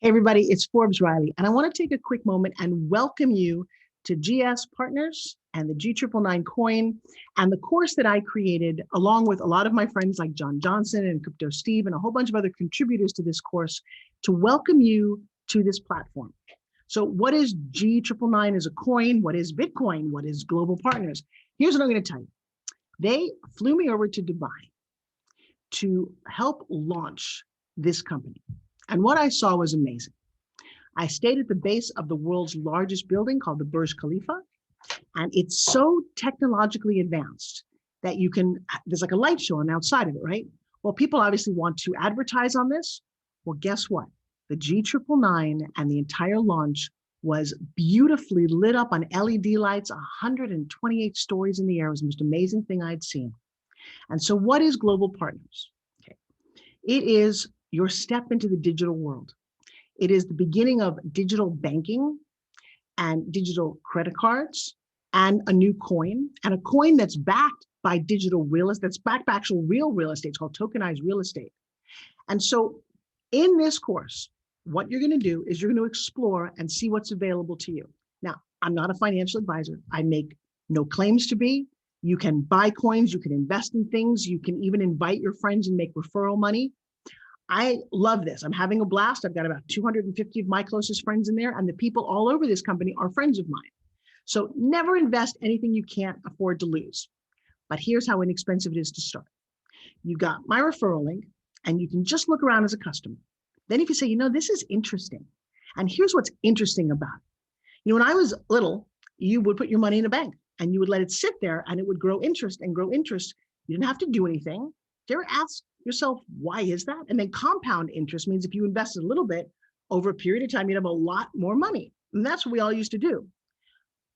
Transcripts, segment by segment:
Hey everybody, it's Forbes Riley, and I want to take a quick moment and welcome you to GS Partners and the G999 coin and the course that I created along with a lot of my friends like John Johnson and Crypto Steve and a whole bunch of other contributors to this course to welcome you to this platform. So what is G999 as a coin? What is Bitcoin? What is Global Partners? Here's what I'm going to tell you. They flew me over to Dubai to help launch this company. And what I saw was amazing. I stayed at the base of the world's largest building called the Burj Khalifa, and it's so technologically advanced that there's like a light show on outside of it, right? Well, people obviously want to advertise on this. Well, guess what? The G999 and the entire launch was beautifully lit up on LED lights, 128 stories in the air. It was the most amazing thing I'd seen. And so what is Global Partners? Okay. It is your step into the digital world. It is the beginning of digital banking and digital credit cards and a new coin, and a coin that's backed by digital real estate, that's backed by actual real estate. It's called tokenized real estate. And so in this course, what you're going to do is you're going to explore and see what's available to you. Now, I'm not a financial advisor. I make no claims to be. You can buy coins, you can invest in things, you can even invite your friends and make referral money. I love this. I'm having a blast. I've got about 250 of my closest friends in there, and the people all over this company are friends of mine. So never invest anything you can't afford to lose. But here's how inexpensive it is to start. You got my referral link, and you can just look around as a customer. Then if you say, this is interesting, and here's what's interesting about it. When I was little, you would put your money in a bank, and you would let it sit there, and it would grow interest and grow interest. You didn't have to do anything. Did you ever ask yourself, why is that? And then compound interest means if you invested a little bit over a period of time, you'd have a lot more money. And that's what we all used to do.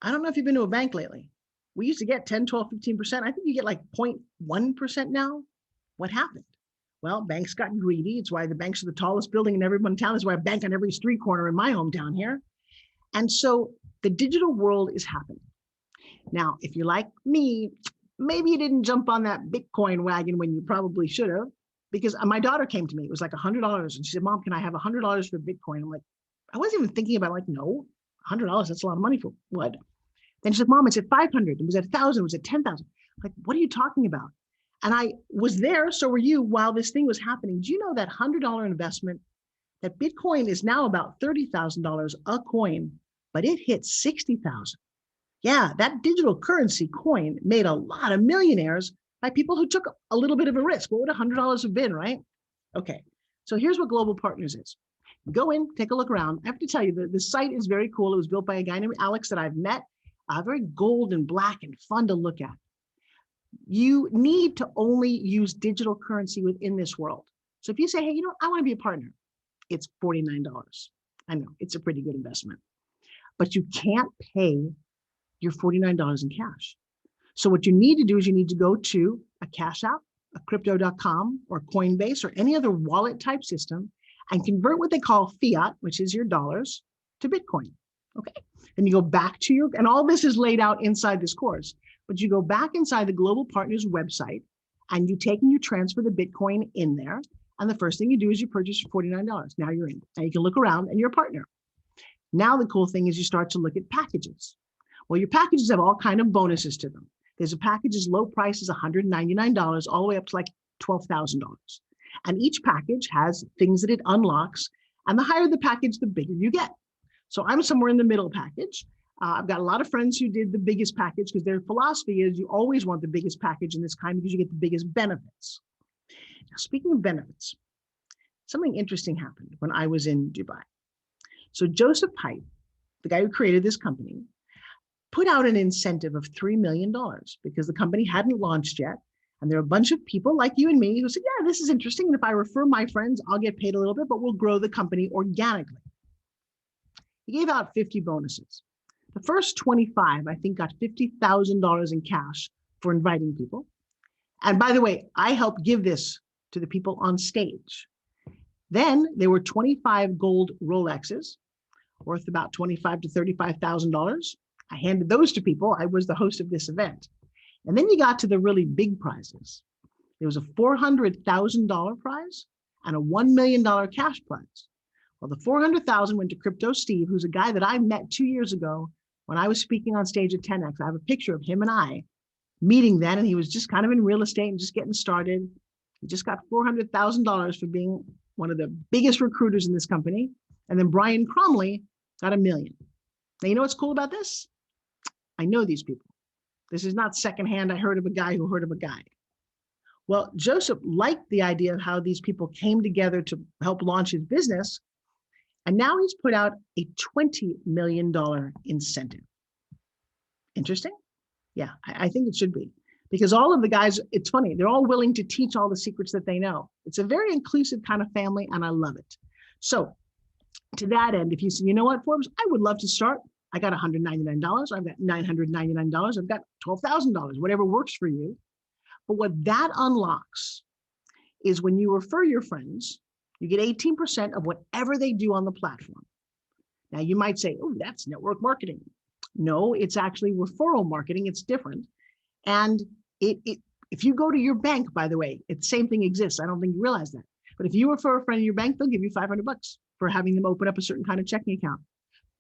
I don't know if you've been to a bank lately. We used to get 10, 12, 15%. I think you get like 0.1% now. What happened? Well, banks got greedy. It's why the banks are the tallest building in every one town. That's why a bank on every street corner in my hometown here. And so the digital world is happening. Now, if you're like me, maybe you didn't jump on that Bitcoin wagon when you probably should have, because my daughter came to me. It was like $100. And she said, Mom, can I have $100 for Bitcoin? I'm like, I wasn't even thinking about no, $100, that's a lot of money for what? Then she said, Mom, it's at 500. It was at 1,000. It was at 10,000. Like, what are you talking about? And I was there, so were you, while this thing was happening. Do you know that $100 investment, that Bitcoin is now about $30,000 a coin, but it hit 60,000. Yeah, that digital currency coin made a lot of millionaires by people who took a little bit of a risk. What would $100 have been, right? Okay, so here's what Global Partners is. Go in, take a look around. I have to tell you, the site is very cool. It was built by a guy named Alex that I've met. Very gold and black and fun to look at. You need to only use digital currency within this world. So if you say, hey, I want to be a partner, it's $49. I know, it's a pretty good investment. But you can't pay your $49 in cash. So what you need to do is you need to go to a Cash App, a crypto.com or Coinbase or any other wallet type system and convert what they call fiat, which is your dollars, to Bitcoin. Okay. Then you go back to and all this is laid out inside this course, but you go back inside the Global Partners website and you take and you transfer the Bitcoin in there. And the first thing you do is you purchase for $49. Now you're in. And you can look around and you're a partner. Now the cool thing is you start to look at packages. Well, your packages have all kind of bonuses to them. There's a package as low price as $199 all the way up to like $12,000. And each package has things that it unlocks. And the higher the package, the bigger you get. So I'm somewhere in the middle package. I've got a lot of friends who did the biggest package because their philosophy is you always want the biggest package in this kind because you get the biggest benefits. Now, speaking of benefits, something interesting happened when I was in Dubai. So Joseph Pipe, the guy who created this company, put out an incentive of $3 million because the company hadn't launched yet. And there are a bunch of people like you and me who said, yeah, this is interesting. And if I refer my friends, I'll get paid a little bit, but we'll grow the company organically. He gave out 50 bonuses. The first 25, I think, got $50,000 in cash for inviting people. And by the way, I helped give this to the people on stage. Then there were 25 gold Rolexes worth about $25,000 to $35,000. I handed those to people. I was the host of this event. And then you got to the really big prizes. There was a $400,000 prize and a $1 million cash prize. Well, the 400,000 went to Crypto Steve, who's a guy that I met 2 years ago when I was speaking on stage at 10X. I have a picture of him and I meeting then, and he was just kind of in real estate and just getting started. He just got $400,000 for being one of the biggest recruiters in this company. And then Brian Cromley got $1 million. Now, you know what's cool about this? I know these people. This is not secondhand. I heard of a guy who heard of a guy. Well, Joseph liked the idea of how these people came together to help launch his business. And now he's put out a $20 million incentive. Interesting? Yeah, I think it should be. Because all of the guys, it's funny, they're all willing to teach all the secrets that they know. It's a very inclusive kind of family, and I love it. So to that end, if you say, you know what, Forbes, I would love to start. I got $199. I've got $999. I've got $12,000, whatever works for you. But what that unlocks is when you refer your friends, you get 18% of whatever they do on the platform. Now you might say, oh, that's network marketing. No, it's actually referral marketing. It's different. And if you go to your bank, by the way, the same thing exists. I don't think you realize that. But if you refer a friend in your bank, they'll give you $500 for having them open up a certain kind of checking account.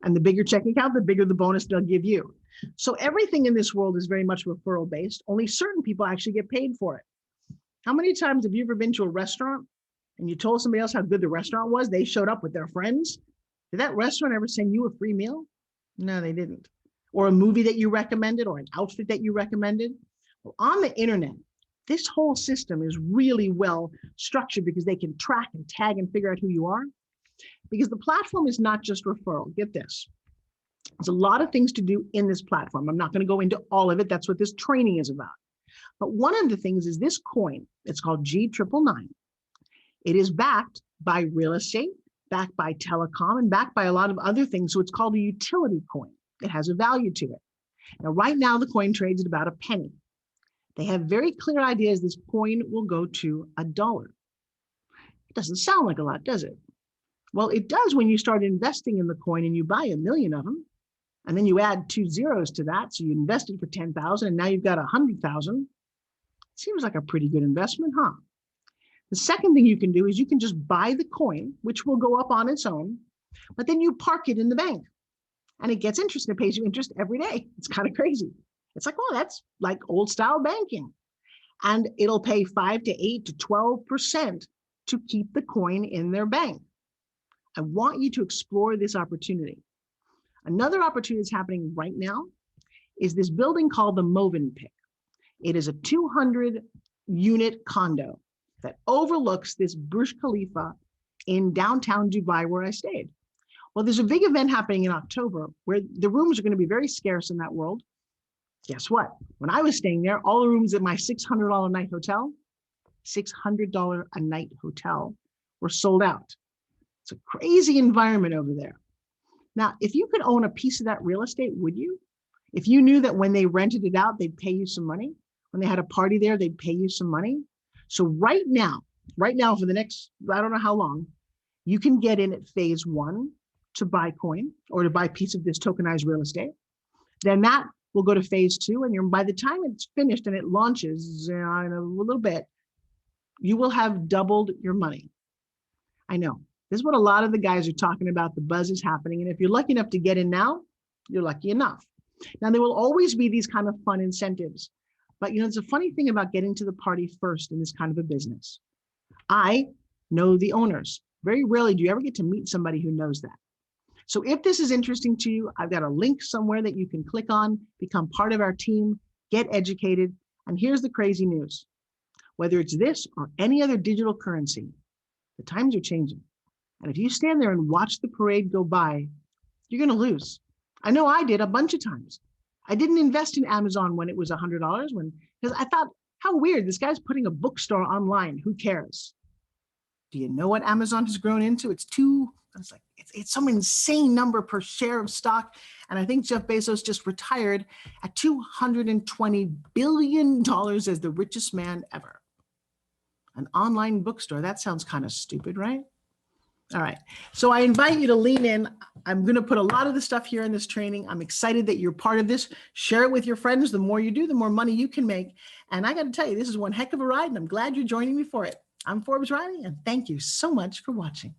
And the bigger checking account, the bigger the bonus they'll give you. So everything in this world is very much referral based. Only certain people actually get paid for it. How many times have you ever been to a restaurant and you told somebody else how good the restaurant was? They showed up with their friends. Did that restaurant ever send you a free meal? No, they didn't. Or a movie that you recommended or an outfit that you recommended. Well, on the internet, this whole system is really well structured because they can track and tag and figure out who you are. Because the platform is not just referral. Get this. There's a lot of things to do in this platform. I'm not going to go into all of it. That's what this training is about. But one of the things is this coin. It's called G999. It is backed by real estate, backed by telecom, and backed by a lot of other things. So it's called a utility coin. It has a value to it. Now, right now, the coin trades at about a penny. They have very clear ideas this coin will go to $1. It doesn't sound like a lot, does it? Well, it does when you start investing in the coin and you buy 1 million of them, and then you add 2 zeros to that. So you invested for 10,000 and now you've got 100,000. Seems like a pretty good investment, huh? The second thing you can do is you can just buy the coin, which will go up on its own, but then you park it in the bank and it gets interest and it pays you interest every day. It's kind of crazy. It's like, well, that's like old style banking. And it'll pay 5 to 8 to 12% to keep the coin in their bank. I want you to explore this opportunity. Another opportunity that's happening right now is this building called the Movenpick. It is a 200-unit condo that overlooks this Burj Khalifa in downtown Dubai where I stayed. Well, there's a big event happening in October where the rooms are going to be very scarce in that world. Guess what? When I was staying there, all the rooms at my $600 a night hotel, $600 a night hotel, were sold out. It's a crazy environment over there. Now, if you could own a piece of that real estate, would you? If you knew that when they rented it out, they'd pay you some money. When they had a party there, they'd pay you some money. So right now for the next, I don't know how long, you can get in at phase 1 to buy coin or to buy a piece of this tokenized real estate. Then that will go to phase 2. And by the time it's finished and it launches in a little bit, you will have doubled your money. I know. This is what a lot of the guys are talking about. The buzz is happening. And if you're lucky enough to get in now, you're lucky enough. Now, there will always be these kind of fun incentives. But, it's a funny thing about getting to the party first in this kind of a business. I know the owners. Very rarely do you ever get to meet somebody who knows that. So if this is interesting to you, I've got a link somewhere that you can click on, become part of our team, get educated. And here's the crazy news. Whether it's this or any other digital currency, the times are changing. And if you stand there and watch the parade go by, you're going to lose. I know I did a bunch of times. I didn't invest in Amazon when it was $100 because I thought, how weird, this guy's putting a bookstore online. Who cares? Do you know what Amazon has grown into? It's some insane number per share of stock. And I think Jeff Bezos just retired at $220 billion as the richest man ever. An online bookstore. That sounds kind of stupid, right? All right. So I invite you to lean in. I'm going to put a lot of the stuff here in this training. I'm excited that you're part of this. Share it with your friends. The more you do, the more money you can make. And I got to tell you, this is one heck of a ride, and I'm glad you're joining me for it. I'm Forbes Riley, and thank you so much for watching.